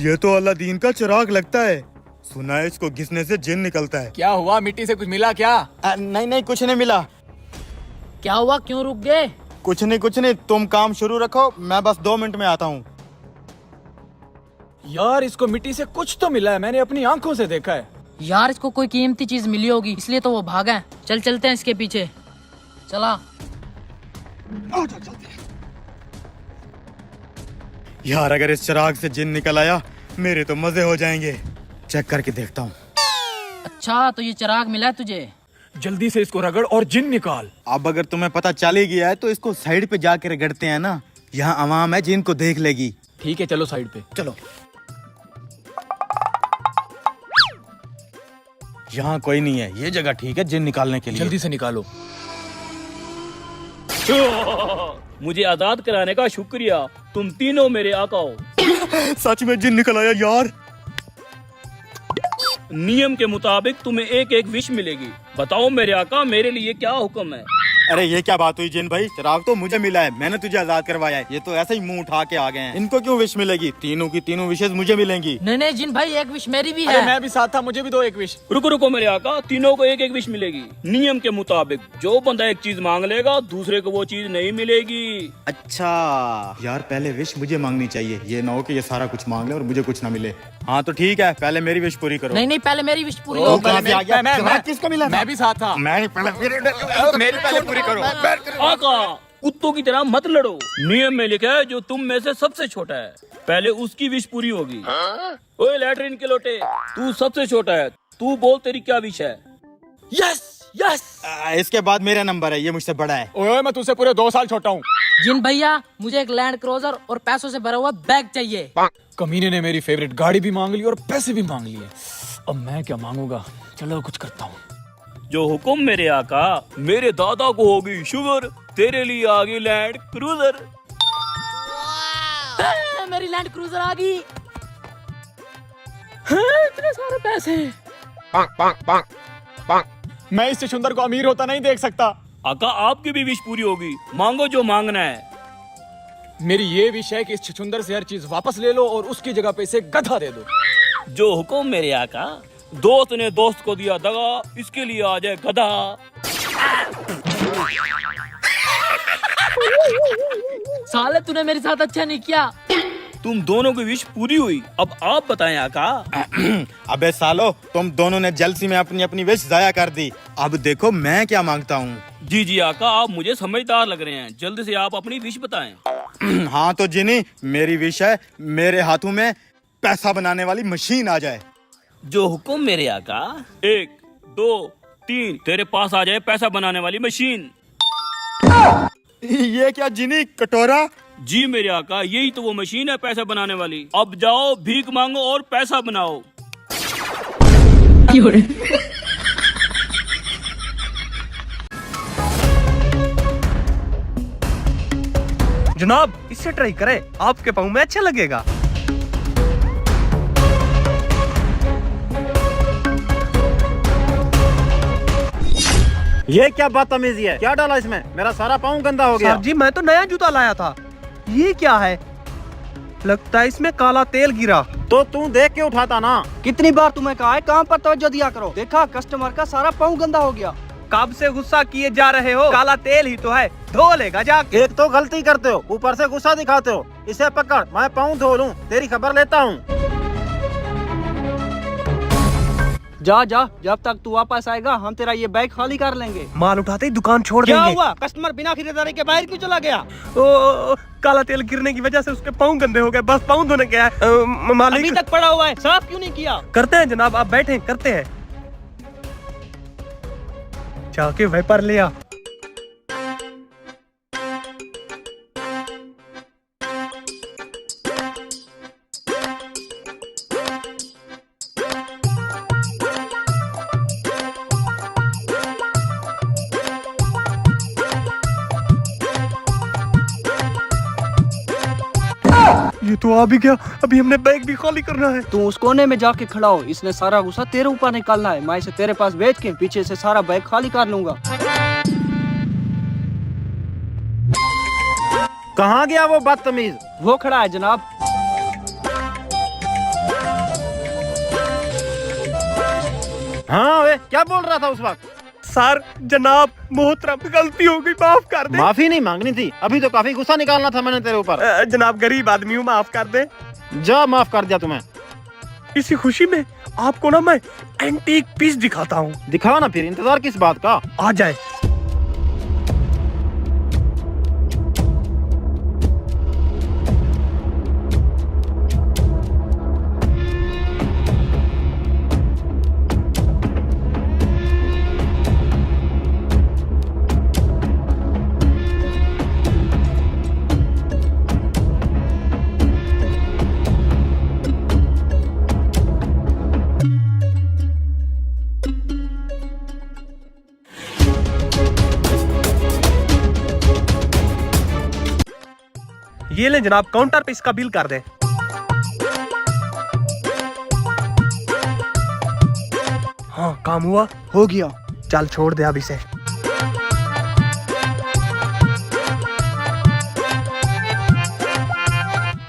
ये तो अलादीन का चिराग लगता है। सुना है इसको घिसने से जिन निकलता है। क्या हुआ, मिट्टी से कुछ मिला क्या? नहीं नहीं, कुछ नहीं मिला। क्या हुआ, क्यों रुक गए? कुछ नहीं, तुम काम शुरू रखो, मैं बस 2 मिनट में आता हूँ। यार इसको मिट्टी से कुछ तो मिला है, मैंने अपनी आंखों से देखा है। यार इसको कोई कीमती चीज मिली होगी, इसलिए तो वो भागा है। चलते हैं इसके पीछे। चला। यार अगर इस चिराग से जिन निकल आया मेरे तो मजे हो जाएंगे। चेक करके देखता हूँ। अच्छा तो ये चिराग मिला है तुझे? जल्दी से इसको रगड़ और जिन निकाल। अब अगर तुम्हें पता चल ही गया है तो इसको साइड पे जाके रगड़ते हैं ना, यहाँ आवाम है जिनको देख लेगी। ठीक है चलो साइड पे। चलो। यहाँ कोई नहीं है, ये जगह ठीक है जिन निकालने के लिए। जल्दी से निकालो। मुझे आजाद कराने का शुक्रिया, तुम तीनों मेरे आका हो। सच में जिन निकल आया यार। नियम के मुताबिक तुम्हें एक एक विश मिलेगी। बताओ मेरे आका, मेरे लिए क्या हुक्म है? अरे ये क्या बात हुई जिन भाई, चिराग तो मुझे मिला है, मैंने तुझे आजाद करवाया है। ये तो ऐसे ही मुंह उठा के आ गए हैं। इनको क्यों विश मिलेगी? तीनों की तीनों विशेष मुझे मिलेंगी। नहीं जिन भाई, एक विश मेरी भी अरे है। मैं भी साथ था, मुझे भी दो एक विश। रुको मेरे आका, तीनों को एक एक विश मिलेगी। नियम के मुताबिक जो बंदा एक चीज मांग लेगा दूसरे को वो चीज नहीं मिलेगी। अच्छा यार, पहले विश मुझे मांगनी चाहिए, ये ना हो कि ये सारा कुछ मांग ले और मुझे कुछ ना मिले। हाँ तो ठीक है, पहले मेरी विश पूरी करो। नहीं पहले मेरी विश पूरी ओ, हो। कहाँ से आ गया? चिराग किसको मिला था? मैं भी साथ था। मैं पहले मेरी पहले पूरी करो। आका कुत्तों की तरह मत लड़ो। नियम में लिखा है जो तुम में से सबसे छोटा है पहले उसकी विश पूरी होगी। ओए लैट्रिन के लोटे, तू सबसे छोटा है, तू बोल तेरी क्या विश है? Yes yes. इसके बाद मेरा नंबर है, ये मुझसे बड़ा है। ओए मैं तुझसे पूरे 2 साल छोटा हूँ। जिन भैया मुझे एक लैंड क्रूजर और पैसों से भरा हुआ बैग चाहिए। कमीने ने मेरी फेवरेट गाड़ी भी मांग ली और पैसे भी मांग लिए। अब मैं क्या मांगूंगा, चलो कुछ करता हूँ। जो हुक्म मेरे आका, मेरे दादा को होगी शुगर, तेरे लिए आ गई लैंड क्रूजर। मेरी लैंड क्रूजर आ गई। इतने सारे पैसे। मैं इससे सुंदर को अमीर होता नहीं देख सकता। आका आपकी भी विश पूरी होगी, मांगो जो मांगना है। मेरी ये विश है कि इस छछुंदर से हर चीज वापस ले लो और उसकी जगह पे इसे गधा दे दो। जो हुक्म मेरे आका। दोस्त ने दोस्त को दिया दगा, इसके लिए आ जाए गधा। साले तूने मेरे साथ अच्छा नहीं किया। तुम दोनों की विश पूरी हुई, अब आप बताएं आका। अबे सालो, तुम दोनों ने जलसी में अपनी अपनी विश जाया कर दी। अब देखो मैं क्या मांगता हूँ। जी आका, आप मुझे समझदार लग रहे हैं, जल्दी से आप अपनी विश बताएं। हाँ तो जिनी, मेरी विश है मेरे हाथों में पैसा बनाने वाली मशीन आ जाए। जो हुक्म मेरे आका। 1 2 3, तेरे पास आ जाए पैसा बनाने वाली मशीन। ये क्या जिनी, कटोरा? जी मेरे आका, यही तो वो मशीन है पैसा बनाने वाली। अब जाओ भीख मांगो और पैसा बनाओ। जनाब इससे ट्राई करें, आपके पाँव में अच्छा लगेगा। ये क्या बदतमीजी है? क्या डाला इसमें? मेरा सारा पाँव गंदा हो गया। सर जी मैं तो नया जूता लाया था। ये क्या है? लगता है इसमें काला तेल गिरा। तो तू देख के उठाता ना। कितनी बार तुम्हें कहा है काम पर तवज्जो दिया करो। देखा कस्टमर का सारा पाँव गंदा हो गया। कब से गुस्सा किए जा रहे हो? काला तेल ही तो है, धो लेगा जाके। एक तो गलती करते हो, ऊपर से गुस्सा दिखाते हो। इसे पकड़, मैं पाँव धो लूं, तेरी खबर लेता हूँ। जा जब तक तू वापस आएगा हम तेरा ये बैग खाली कर लेंगे। माल उठाते ही दुकान छोड़ क्या देंगे। हुआ? कस्टमर बिना खरीदारी के बाहर क्यों चला गया? ओ, काला तेल गिरने की वजह से उसके पाँव गंदे हो गए, बस पाँव धोने गया है। मालिक अभी तक पड़ा हुआ है, साफ क्यों नहीं किया? करते हैं जनाब, आप बैठे करते हैं। जाके वेपर ले आ। ये तो आ भी गया, अभी हमने बैग भी खाली करना है। तू उस कोने में जाके खड़ा हो, इसने सारा गुस्सा तेरे ऊपर निकालना है। मैं इसे तेरे पास भेज के पीछे से सारा बैग खाली कर लूंगा। कहाँ गया वो बदतमीज? वो खड़ा है जनाब। हाँ वे क्या बोल रहा था उस वक्त? सर जनाब मोहतरम गलती हो गई, माफ कर दे। माफी नहीं मांगनी थी, अभी तो काफी गुस्सा निकालना था मैंने तेरे ऊपर। जनाब गरीब आदमी हूँ, माफ कर दे। जा माफ कर दिया तुम्हें। इसी खुशी में आपको ना मैं एंटीक पीस दिखाता हूँ। दिखाओ ना फिर, इंतजार किस बात का? आ जाए। ये ले जनाब, काउंटर पे इसका बिल कर दे। हाँ काम हुआ? हो गया। चल छोड़ दे अब इसे।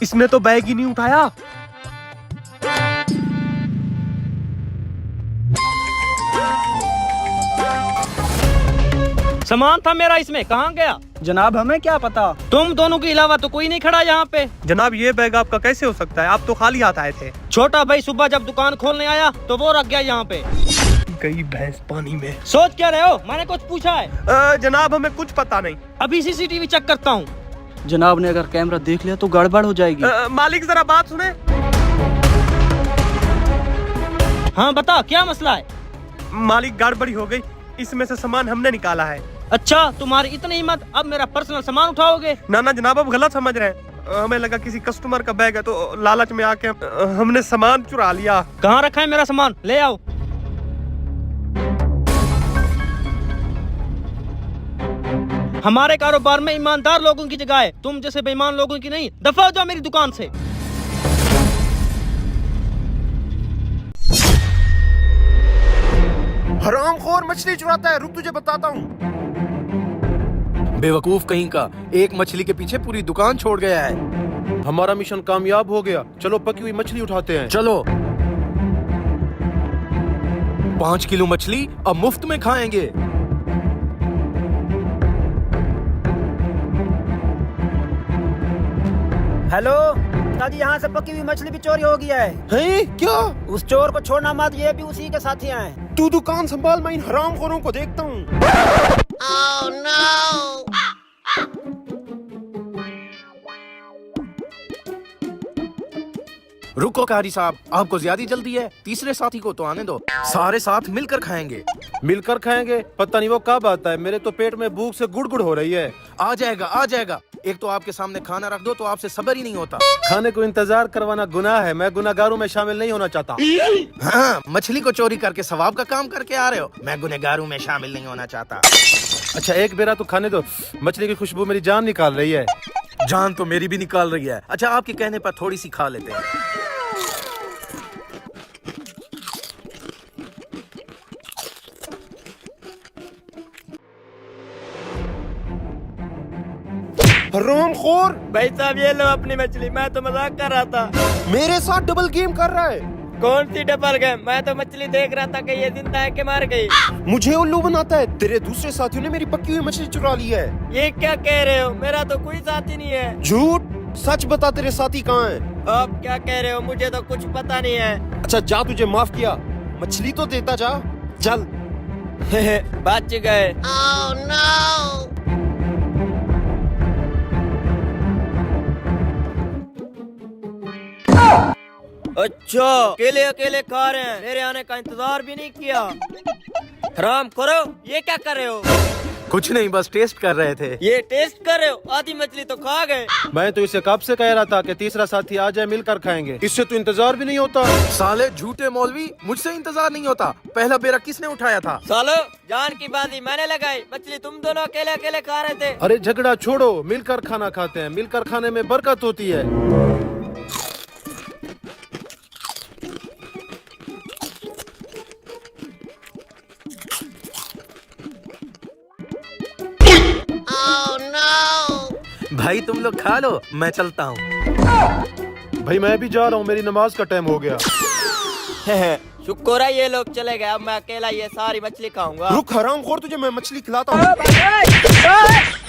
इसने तो बैग ही नहीं उठाया। सामान था मेरा इसमें, कहाँ गया? जनाब हमें क्या पता। तुम दोनों के अलावा तो कोई नहीं खड़ा यहाँ पे। जनाब ये बैग आपका कैसे हो सकता है? आप तो खाली हाथ आए थे। छोटा भाई सुबह जब दुकान खोलने आया तो वो रख गया यहाँ पे। गई भैंस पानी में। सोच क्या रहे हो? मैंने कुछ पूछा है? जनाब हमें कुछ पता नहीं। अभी सीसीटीवी चेक करता हूँ। जनाब ने अगर कैमरा देख लिया तो गड़बड़ हो जाएगी। मालिक जरा बात सुने। हाँ बता, क्या मसला है? मालिक गड़बड़ी हो गई, इसमें से सामान हमने निकाला है। अच्छा, तुम्हारी इतनी हिम्मत, अब मेरा पर्सनल सामान उठाओगे? ना ना जनाब, आप गलत समझ रहे हैं। हमें लगा किसी कस्टमर का बैग है तो लालच में आके हमने सामान चुरा लिया। कहाँ रखा है मेरा सामान? ले आओ। हमारे कारोबार में ईमानदार लोगों की जगह है, तुम जैसे बेईमान लोगों की नहीं। दफा हो जाओ मेरी दुकान से। हरामखोर मछली चुराता है, रुक तुझे बताता हूँ। बेवकूफ कहीं का, एक मछली के पीछे पूरी दुकान छोड़ गया है। हमारा मिशन कामयाब हो गया, चलो पकी हुई मछली उठाते हैं। चलो 5 किलो मछली अब मुफ्त में खाएंगे। हेलो दादी, यहाँ से पकी हुई मछली भी चोरी हो गया है। हैं? क्या? उस चोर को छोड़ना मत, ये भी उसी के साथी हैं। तू दुकान संभाल, मैं इन हरामखोरों को देखता हूँ। रुको कारी साहब, आपको ज्यादा जल्दी है, तीसरे साथी को तो आने दो। सारे साथ मिलकर खाएंगे। मिलकर खाएंगे? पता नहीं वो कब आता है, मेरे तो पेट में भूख से गुड़गुड़ हो रही है। आ जाएगा आ जाएगा। एक तो आपके सामने खाना रख दो तो आपसे सब्र ही नहीं होता। खाने को इंतजार करवाना गुनाह है, मैं गुनाहगारों में शामिल नहीं होना चाहता। हाँ, मछली को चोरी करके सवाब का काम करके आ रहे हो, मैं गुनहगारों में शामिल नहीं होना चाहता। अच्छा एक बेरा तो खाने दो, मछली की खुशबू मेरी जान निकाल रही है। जान तो मेरी भी निकाल रही है। अच्छा आपके कहने पर थोड़ी सी खा लेते हैं। हरामखोर, भाई साहब ये लो अपनी मछली, मैं तो मजाक कर रहा था। मेरे साथ डबल गेम कर रहा है। कौन सी डबल गेम? मैं तो मछली देख रहा था कि ये जिंदा है कि मर गई। मुझे उल्लू बनाता है। तेरे दूसरे साथियों ने मेरी पकी हुई मछली चुरा ली है। ये क्या कह रहे हो? मेरा तो कोई साथी नहीं है। झूठ, सच बता, तेरे साथी कहाँ हैं? आप क्या कह रहे हो? मुझे तो कुछ पता नहीं है। अच्छा जा, तुझे माफ किया, मछली तो देता जा, चल। बच गए। अच्छा, अकेले अकेले खा रहे हैं, मेरे आने का इंतजार भी नहीं किया। हराम करो, ये क्या कर रहे हो? कुछ नहीं, बस टेस्ट कर रहे थे। ये टेस्ट कर रहे हो? आधी मछली तो खा गए। मैं तो इसे कब से कह रहा था कि तीसरा साथी आ जाए, मिलकर खाएंगे। इससे तो इंतजार भी नहीं होता। साले झूठे मौलवी, मुझसे इंतजार नहीं होता। पहला बेरा किसने उठाया था? सालो, जान की बाजी मैंने लगाई, मछली तुम दोनों अकेले अकेले खा रहे थे। अरे झगड़ा छोड़ो, मिलकर खाना खाते हैं, मिलकर खाने में बरकत होती है। भाई तुम लोग खा लो, मैं चलता हूँ। भाई मैं भी जा रहा हूँ, मेरी नमाज का टाइम हो गया। शुक्र है ये लोग चले गए, अब मैं अकेला ये सारी मछली खाऊंगा। रुक हरामखोर, तुझे मैं मछली खिलाता हूँ।